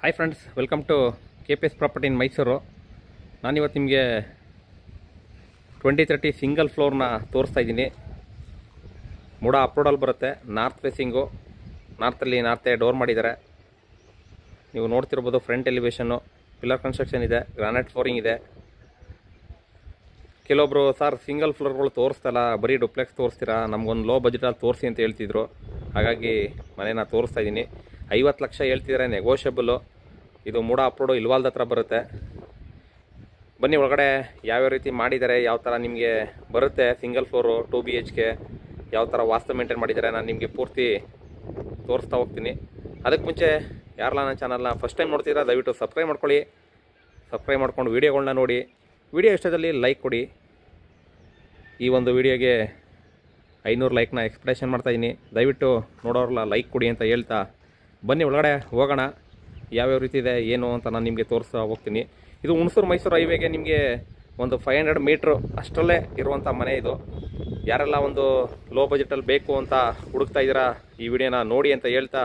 Hi friends, welcome to KPS property in Mysuru. ನಾನಿವತ್ತು ನಿಮಗೆ 2030 single ಫ್ಲೋರ್ನ ತೋರಿಸ್ತಾ ಇದ್ದೀನಿ. ಮೂಡ ಅಪ್ರೋಡಲ್ಲಿ ಬರುತ್ತೆ. ನಾರ್ತ್ ಫೇಸಿಂಗು, ನಾರ್ತಲ್ಲಿ ನಾರ್ತೆ ಡೋರ್ ಮಾಡಿದ್ದಾರೆ. ನೀವು ನೋಡ್ತಿರ್ಬೋದು ಫ್ರಂಟ್ ಎಲಿವೇಷನ್ನು, ಪಿಲ್ಲರ್ ಕನ್ಸ್ಟ್ರಕ್ಷನ್ ಇದೆ, ಗ್ರಾನೈಟ್ ಫ್ಲೋರಿಂಗ್ ಇದೆ. ಕೆಲವೊಬ್ರು ಸರ್ ಸಿಂಗಲ್ ಫ್ಲೋರ್ಗಳು ತೋರಿಸ್ತಲ್ಲ, ಬರೀ ಡುಪ್ಲೆಕ್ಸ್ ತೋರಿಸ್ತೀರಾ, ನಮಗೊಂದು ಲೋ ಬಜೆಟಲ್ಲಿ ತೋರಿಸಿ ಅಂತ ಹೇಳ್ತಿದ್ರು. ಹಾಗಾಗಿ ಮನೇನ ತೋರಿಸ್ತಾ ಇದ್ದೀನಿ. 50 ಲಕ್ಷ ಹೇಳ್ತಿದ್ದಾರೆ, ನೆಗೋಷಿಯಬಲ್ಲು. ಇದು ಮೂಡ ಅಪ್ರೋಡು ಇಲ್ವಾಲ್ದ ಹತ್ರ ಬರುತ್ತೆ. ಬನ್ನಿ ಒಳಗಡೆ ಯಾವ್ಯಾವ ರೀತಿ ಮಾಡಿದ್ದಾರೆ, ಯಾವ ಥರ ನಿಮಗೆ ಬರುತ್ತೆ ಸಿಂಗಲ್ ಫ್ಲೋರು 2 BHK, ಯಾವ ಥರ ವಾಸ್ತು ಮೇಂಟೈನ್ ಮಾಡಿದ್ದಾರೆ ನಾನು ನಿಮಗೆ ಪೂರ್ತಿ ತೋರಿಸ್ತಾ ಹೋಗ್ತೀನಿ. ಅದಕ್ಕೆ ಮುಂಚೆ ಯಾರಲ್ಲ ನನ್ನ ಚಾನಲ್ನ ಫಸ್ಟ್ ಟೈಮ್ ನೋಡ್ತಿದ್ದೀರಾ ದಯವಿಟ್ಟು ಸಬ್ಸ್ಕ್ರೈಬ್ ಮಾಡ್ಕೊಳ್ಳಿ. ಸಬ್ಸ್ಕ್ರೈಬ್ ಮಾಡ್ಕೊಂಡು ವೀಡಿಯೋಗಳನ್ನ ನೋಡಿ. ವಿಡಿಯೋ ಇಷ್ಟದಲ್ಲಿ ಲೈಕ್ ಕೊಡಿ. ಈ ಒಂದು ವಿಡಿಯೋಗೆ 500 ಲೈಕ್ನ ಎಕ್ಸ್ಪೆಕ್ಟೇಷನ್ ಮಾಡ್ತಾಯಿದ್ದೀನಿ. ದಯವಿಟ್ಟು ನೋಡೋರಲ್ಲ ಲೈಕ್ ಕೊಡಿ ಅಂತ ಹೇಳ್ತಾ ಬನ್ನಿ ಒಳಗಡೆ ಹೋಗೋಣ. ಯಾವ್ಯಾವ ರೀತಿ ಇದೆ ಏನು ಅಂತ ನಾನು ನಿಮಗೆ ತೋರಿಸ್ತಾ ಹೋಗ್ತೀನಿ. ಇದು ಹುಣಸೂರು ಮೈಸೂರು ಹೈವೇಗೆ ನಿಮಗೆ ಒಂದು 500 ಮೀಟ್ರು ಅಷ್ಟರಲ್ಲೇ ಇರುವಂಥ ಮನೆ ಇದು. ಯಾರೆಲ್ಲ ಒಂದು ಲೋ ಬಜೆಟಲ್ಲಿ ಬೇಕು ಅಂತ ಹುಡುಕ್ತಾ ಇದ್ದೀರಾ ಈ ವಿಡಿಯೋನ ನೋಡಿ ಅಂತ ಹೇಳ್ತಾ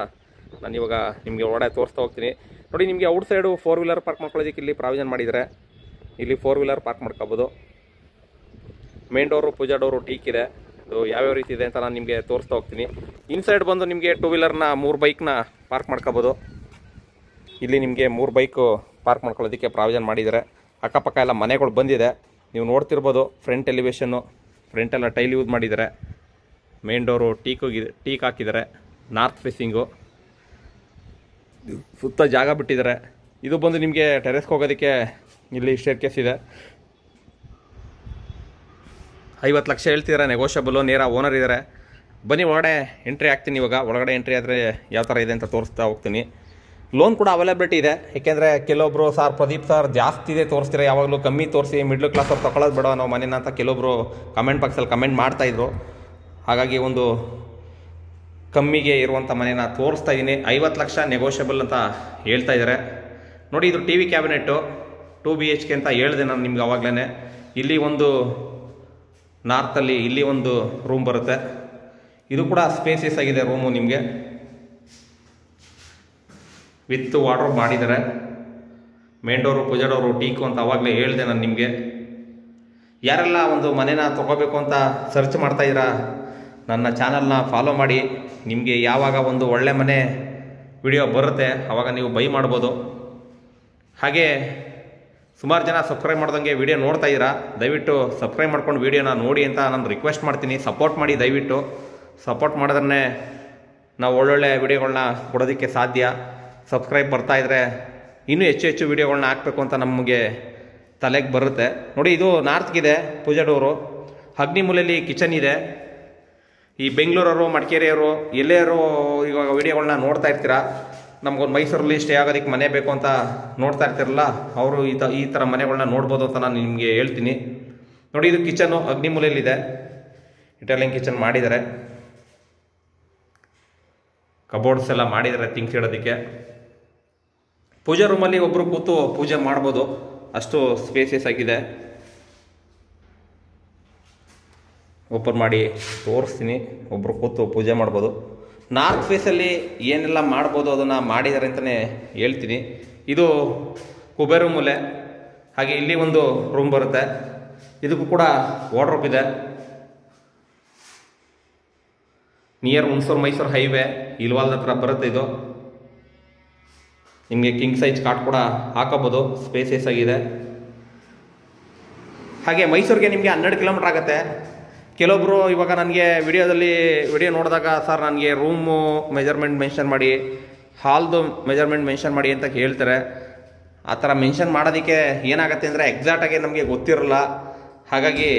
ನಾನು ಇವಾಗ ನಿಮಗೆ ಒಳಗಡೆ ತೋರಿಸ್ತಾ ಹೋಗ್ತೀನಿ. ನೋಡಿ, ನಿಮಗೆ ಔಟ್ ಸೈಡು 4 ವೀಲರ್ ಪಾರ್ಕ್ ಮಾಡ್ಕೊಳ್ಳೋದಕ್ಕೆ ಇಲ್ಲಿ ಪ್ರಾವಿಷನ್ ಮಾಡಿದ್ದಾರೆ. ಇಲ್ಲಿ 4 ವೀಲರ್ ಪಾರ್ಕ್ ಮಾಡ್ಕೋಬೋದು. ಮೇನ್ ಡೋರು, ಪೂಜಾ ಡೋರು ಟೀಕ್ ಇದೆ. ಇದು ಯಾವ್ಯಾವ ರೀತಿ ಇದೆ ಅಂತ ನಾನು ನಿಮಗೆ ತೋರಿಸ್ತಾ ಹೋಗ್ತೀನಿ. ಇನ್ಸೈಡ್ ಬಂದು ನಿಮಗೆ 2 ವೀಲರ್ನ 3 ಬೈಕ್ನ ಪಾರ್ಕ್ ಮಾಡ್ಕೋಬೋದು. ಇಲ್ಲಿ ನಿಮಗೆ 3 ಬೈಕು ಪಾರ್ಕ್ ಮಾಡ್ಕೊಳ್ಳೋದಕ್ಕೆ ಪ್ರಾವಿಷನ್ ಮಾಡಿದ್ದಾರೆ. ಅಕ್ಕಪಕ್ಕ ಎಲ್ಲ ಮನೆಗಳು ಬಂದಿದೆ, ನೀವು ನೋಡ್ತಿರ್ಬೋದು. ಫ್ರಂಟ್ ಎಲಿವೇಷನ್ನು, ಫ್ರಂಟೆಲ್ಲ ಟೈಲ್ ಯೂಸ್ ಮಾಡಿದ್ದಾರೆ. ಮೇನ್ ಡೋರು ಟೀಕ್ ಹಾಕಿದ್ದಾರೆ. ನಾರ್ತ್ ಫೇಸಿಂಗು, ಸುತ್ತ ಜಾಗ ಬಿಟ್ಟಿದ್ದಾರೆ. ಇದು ಬಂದು ನಿಮಗೆ ಟೆರೆಸ್ಗೆ ಹೋಗೋದಕ್ಕೆ ಇಲ್ಲಿ ಸ್ಟೇರ್ ಕೇಸ್ ಇದೆ. 50 ಲಕ್ಷ ಹೇಳ್ತಿದ್ದಾರೆ, ನೆಗೋಷಿಯಬಲ್ಲು. ನೇರ ಓನರ್ ಇದ್ದಾರೆ. ಬನ್ನಿ ಒಳಗಡೆ ಎಂಟ್ರಿ ಆಗ್ತೀನಿ. ಇವಾಗ ಒಳಗಡೆ ಎಂಟ್ರಿ ಆದರೆ ಯಾವ ಥರ ಇದೆ ಅಂತ ತೋರಿಸ್ತಾ ಹೋಗ್ತೀನಿ. ಲೋನ್ ಕೂಡ ಅವೈಲಬಿಲಿಟಿ ಇದೆ. ಏಕೆಂದರೆ ಕೆಲವೊಬ್ಬರು ಸರ್ ಪ್ರದೀಪ್ ಸರ್ ಜಾಸ್ತಿ ಇದೆ ತೋರಿಸ್ತೀರಾ, ಯಾವಾಗಲೂ ಕಮ್ಮಿ ತೋರಿಸಿ, ಮಿಡ್ಲ್ ಕ್ಲಾಸ್ ಅವ್ರು ತೊಗೊಳ್ಳೋದು ಬೇಡ ನಾವು ಮನೇನ ಅಂತ ಕೆಲವೊಬ್ಬರು ಕಮೆಂಟ್ ಬಾಕ್ಸಲ್ಲಿ ಕಮೆಂಟ್ ಮಾಡ್ತಾಯಿದ್ರು. ಹಾಗಾಗಿ ಒಂದು ಕಮ್ಮಿಗೆ ಇರುವಂಥ ಮನೇನ ತೋರಿಸ್ತಾ ಇದ್ದೀನಿ. 50 ಲಕ್ಷ ನೆಗೋಷಿಯಬಲ್ ಅಂತ ಹೇಳ್ತಾ ಇದ್ದಾರೆ. ನೋಡಿ, ಇದು TV ಕ್ಯಾಬಿನೆಟ್ಟು 2 BHK ಅಂತ ಹೇಳಿದೆ ನಾನು ನಿಮ್ಗೆ ಆವಾಗಲೇ. ಇಲ್ಲಿ ಒಂದು ನಾರ್ತಲ್ಲಿ ಇಲ್ಲಿ ಒಂದು ರೂಮ್ ಬರುತ್ತೆ. ಇದು ಕೂಡ ಸ್ಪೇಸಿಯಸ್ ಆಗಿದೆ ರೂಮು. ನಿಮಗೆ ವಿತ್ ವಾರ್ಡ್ರೋಬ್ ಮಾಡಿದ್ದಾರೆ. ಮೇನ್ ಡೋರು, ಪೂಜಾ ಡೋರು ಟೀಕು ಅಂತ ಆವಾಗಲೇ ಹೇಳಿದೆ ನಾನು ನಿಮಗೆ. ಯಾರೆಲ್ಲ ಒಂದು ಮನೇನ ತೊಗೋಬೇಕು ಅಂತ ಸರ್ಚ್ ಮಾಡ್ತಾಯಿದ್ದೀರಾ ನನ್ನ ಚಾನಲ್ನ ಫಾಲೋ ಮಾಡಿ. ನಿಮಗೆ ಯಾವಾಗ ಒಂದು ಒಳ್ಳೆ ಮನೆ ವಿಡಿಯೋ ಬರುತ್ತೆ ಆವಾಗ ನೀವು ಬೈ ಮಾಡ್ಬೋದು. ಹಾಗೆ ಸುಮಾರು ಜನ ಸಬ್ಸ್ಕ್ರೈಬ್ ಮಾಡ್ದಂಗೆ ವಿಡಿಯೋ ನೋಡ್ತಾ ಇದ್ದೀರಾ. ದಯವಿಟ್ಟು ಸಬ್ಸ್ಕ್ರೈಬ್ ಮಾಡ್ಕೊಂಡು ವಿಡಿಯೋನ ನೋಡಿ ಅಂತ ನಾನು ರಿಕ್ವೆಸ್ಟ್ ಮಾಡ್ತೀನಿ. ಸಪೋರ್ಟ್ ಮಾಡಿ, ದಯವಿಟ್ಟು ಸಪೋರ್ಟ್ ಮಾಡಿದ್ರೆ ನಾವು ಒಳ್ಳೊಳ್ಳೆ ವಿಡಿಯೋಗಳನ್ನ ಕೊಡೋದಕ್ಕೆ ಸಾಧ್ಯ. ಸಬ್ಸ್ಕ್ರೈಬ್ ಬರ್ತಾಯಿದ್ರೆ ಇನ್ನೂ ಹೆಚ್ಚು ವಿಡಿಯೋಗಳನ್ನ ಹಾಕಬೇಕು ಅಂತ ನಮಗೆ ತಲೆಗೆ ಬರುತ್ತೆ. ನೋಡಿ, ಇದು ನಾರ್ತ್ಗಿದೆ ಪೂಜಾ ಡೋರು. ಅಗ್ನಿಮೂಲೆಯಲ್ಲಿ ಕಿಚನ್ ಇದೆ. ಈ ಬೆಂಗಳೂರವರು, ಮಡಿಕೇರಿಯವರು, ಎಲ್ಲೇರು ಇವಾಗ ವಿಡಿಯೋಗಳನ್ನ ನೋಡ್ತಾ ಇರ್ತೀರಾ, ನಮಗೊಂದು ಮೈಸೂರಲ್ಲಿ ಸ್ಟೇ ಆಗೋದಕ್ಕೆ ಮನೆ ಬೇಕು ಅಂತ ನೋಡ್ತಾ ಇರ್ತಿರಲ್ಲ, ಅವರು ಈ ಥರ ಮನೆಗಳನ್ನ ನೋಡ್ಬೋದು ಅಂತ ನಾನು ನಿಮಗೆ ಹೇಳ್ತೀನಿ. ನೋಡಿ, ಇದು ಕಿಚನ್ನು ಅಗ್ನಿಮೂಲೆಯಲ್ಲಿದೆ. ಇಟಾಲಿಯನ್ ಕಿಚನ್ ಮಾಡಿದ್ದಾರೆ. ಕಬೋರ್ಡ್ಸ್ ಎಲ್ಲ ಮಾಡಿದ್ದಾರೆ ಥಿಂಗ್ಸ್ ಇಡೋದಕ್ಕೆ. ಪೂಜಾ ರೂಮಲ್ಲಿ ಒಬ್ಬರು ಕೂತು ಪೂಜೆ ಮಾಡ್ಬೋದು, ಅಷ್ಟು ಸ್ಪೇಸಿಯಸ್ ಆಗಿದೆ. ಓಪನ್ ಮಾಡಿ ತೋರಿಸ್ತೀನಿ. ಒಬ್ಬರು ಕೂತು ಪೂಜೆ ಮಾಡ್ಬೋದು. ನಾರ್ತ್ ಫೇಸಲ್ಲಿ ಏನೆಲ್ಲ ಮಾಡ್ಬೋದು ಅದನ್ನು ಮಾಡಿದ್ದಾರೆ ಅಂತಲೇ ಹೇಳ್ತೀನಿ. ಇದು ಕುಬೇರ ಮೂಲೆ. ಹಾಗೆ ಇಲ್ಲಿ ಒಂದು ರೂಮ್ ಬರುತ್ತೆ. ಇದಕ್ಕೂ ಕೂಡ ವಾರ್ಡ್ರೋಬ್ ಇದೆ. ನಿಯರ್ ಹುಣಸೂರು ಮೈಸೂರು ಹೈವೇ ಇಲ್ವಾಲ್ದ ಹತ್ರ ಬರುತ್ತೆ. ಇದು ನಿಮಗೆ ಕಿಂಗ್ ಸೈಜ್ ಕಾಟ್ ಕೂಡ ಹಾಕೋಬೋದು, ಸ್ಪೇಸಿಯಸ್ ಆಗಿದೆ. ಹಾಗೆ ಮೈಸೂರಿಗೆ ನಿಮಗೆ 12 ಕಿಲೋಮೀಟ್ರ್ ಆಗುತ್ತೆ. ಕೆಲವೊಬ್ಬರು ಇವಾಗ ನನಗೆ ವಿಡಿಯೋ ನೋಡಿದಾಗ ಸರ್ ನನಗೆ ರೂಮು ಮೆಜರ್ಮೆಂಟ್ ಮೆನ್ಷನ್ ಮಾಡಿ, ಹಾಲ್ದು ಮೆಜರ್ಮೆಂಟ್ ಮೆನ್ಷನ್ ಮಾಡಿ ಅಂತ ಹೇಳ್ತಾರೆ. ಆ ಥರ ಮೆನ್ಷನ್ ಮಾಡೋದಕ್ಕೆ ಏನಾಗುತ್ತೆ ಅಂದರೆ ಎಕ್ಸಾಕ್ಟಾಗಿ ನಮಗೆ ಗೊತ್ತಿರಲ್ಲ. ಹಾಗಾಗಿ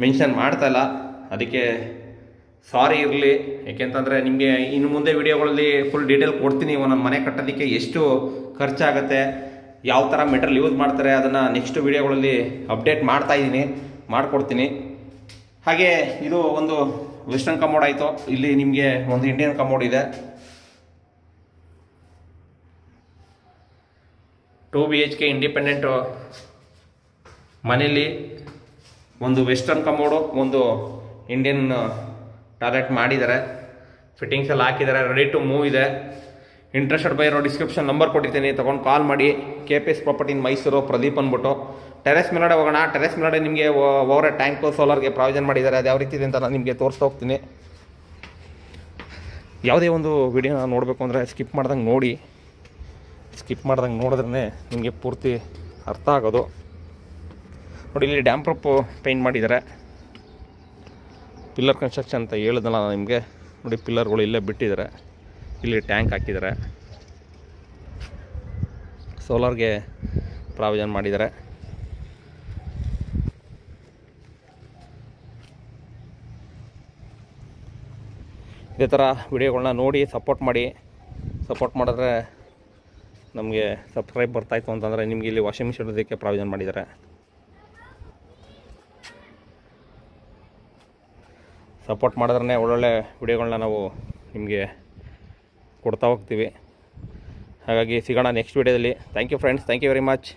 ಮೆನ್ಷನ್ ಮಾಡ್ತಾಯಿಲ್ಲ. ಅದಕ್ಕೆ ಸಾರಿ ಇರಲಿ. ಏಕೆಂತಂದರೆ ನಿಮಗೆ ಇನ್ನು ಮುಂದೆ ವಿಡಿಯೋಗಳಲ್ಲಿ ಫುಲ್ ಡೀಟೇಲ್ ಕೊಡ್ತೀನಿ. ನಮ್ಮ ಮನೆ ಕಟ್ಟೋದಕ್ಕೆ ಎಷ್ಟು ಖರ್ಚಾಗುತ್ತೆ, ಯಾವ ಥರ ಮೆಟೀರಿಯಲ್ ಯೂಸ್ ಮಾಡ್ತಾರೆ ಅದನ್ನು ನೆಕ್ಸ್ಟ್ ವಿಡಿಯೋಗಳಲ್ಲಿ ಅಪ್ಡೇಟ್ ಮಾಡಿಕೊಡ್ತೀನಿ. ಹಾಗೆ ಇದು ಒಂದು ವೆಸ್ಟರ್ನ್ ಕಮೋಡ್ ಆಯಿತು. ಇಲ್ಲಿ ನಿಮಗೆ ಒಂದು ಇಂಡಿಯನ್ ಕಮೋಡ್ ಇದೆ. 2 BHK ಇಂಡಿಪೆಂಡೆಂಟು ಮನೇಲಿ ಒಂದು ವೆಸ್ಟರ್ನ್ ಕಮೋಡು, ಒಂದು ಇಂಡಿಯನ್ ಟಾಯ್ಲೆಟ್ ಮಾಡಿದ್ದಾರೆ. ಫಿಟ್ಟಿಂಗ್ಸ್ ಎಲ್ಲ ಹಾಕಿದ್ದಾರೆ. ರೆಡಿ ಟು ಮೂವ್ ಇದೆ. ಇಂಟ್ರೆಸ್ಟೆಡ್ ಬೈಯರು ಡಿಸ್ಕ್ರಿಪ್ಷನ್ ನಂಬರ್ ಕೊಟ್ಟಿರ್ತೀನಿ, ತೊಗೊಂಡು ಕಾಲ್ ಮಾಡಿ. KPS property in Mysuru, Pradeep ಅಂದ್ಬಿಟ್ಟು. ಟೆರೆಸ್ ಮೇಲ್ಗಡೆ ಹೋಗೋಣ. ಟೆರೆಸ್ ಮೇಲ್ಗಡೆ ನಿಮಗೆ ಓವರ್ ಟ್ಯಾಂಕು ಸೋಲಾರ್ಗೆ ಪ್ರಾವಿಷನ್ ಮಾಡಿದ್ದಾರೆ. ಅದು ಯಾವ ರೀತಿ ಇದೆ ಅಂತ ನಾನು ನಿಮಗೆ ತೋರಿಸ್ತಾ ಹೋಗ್ತೀನಿ. ಯಾವುದೇ ಒಂದು ವಿಡಿಯೋನ ನೋಡಬೇಕು ಅಂದರೆ ಸ್ಕಿಪ್ ಮಾಡ್ದಂಗೆ ನೋಡಿ. ಸ್ಕಿಪ್ ಮಾಡ್ದಂಗೆ ನೋಡಿದ್ರೆ ನಿಮಗೆ ಪೂರ್ತಿ ಅರ್ಥ ಆಗೋದು. ನೋಡಿ, ಇಲ್ಲಿ ಡ್ಯಾಮ್ ಪ್ರೂಫ್ ಪೇಂಟ್ ಮಾಡಿದ್ದಾರೆ. ಪಿಲ್ಲರ್ ಕನ್ಸ್ಟ್ರಕ್ಷನ್ ಅಂತ ಹೇಳಿದ್ನಲ್ಲ ನಾನು ನಿಮಗೆ. ನೋಡಿ, ಪಿಲ್ಲರ್ಗಳು ಇಲ್ಲೇ ಬಿಟ್ಟಿದ್ದಾರೆ. ಇಲ್ಲಿ ಟ್ಯಾಂಕ್ ಹಾಕಿದ್ದಾರೆ. ಸೋಲಾರ್ಗೆ ಪ್ರಾವಿಷನ್ ಮಾಡಿದ್ದಾರೆ. ಇದೇ ಥರ ವಿಡಿಯೋಗಳನ್ನ ನೋಡಿ ಸಪೋರ್ಟ್ ಮಾಡಿ. ಸಪೋರ್ಟ್ ಮಾಡಿದ್ರೆ ನಮಗೆ ಸಬ್ಸ್ಕ್ರೈಬ್ ಬರ್ತಾಯಿತ್ತು ಅಂತಂದರೆ ನಿಮಗೆ ಇಲ್ಲಿ ವಾಷಿಂಗ್ ಮಿಷಿನ್ ಇದಕ್ಕೆ ಪ್ರಾವಿಷನ್ ಮಾಡಿದ್ದಾರೆ. ಸಪೋರ್ಟ್ ಮಾಡಿದ್ರೆ ಒಳ್ಳೊಳ್ಳೆ ವಿಡಿಯೋಗಳನ್ನ ನಾವು ನಿಮಗೆ ಕೊಡ್ತಾ ಹೋಗ್ತೀವಿ. ಹಾಗಾಗಿ ಸಿಗೋಣ ನೆಕ್ಸ್ಟ್ ವಿಡಿಯೋದಲ್ಲಿ. Thank you friends, thank you very much.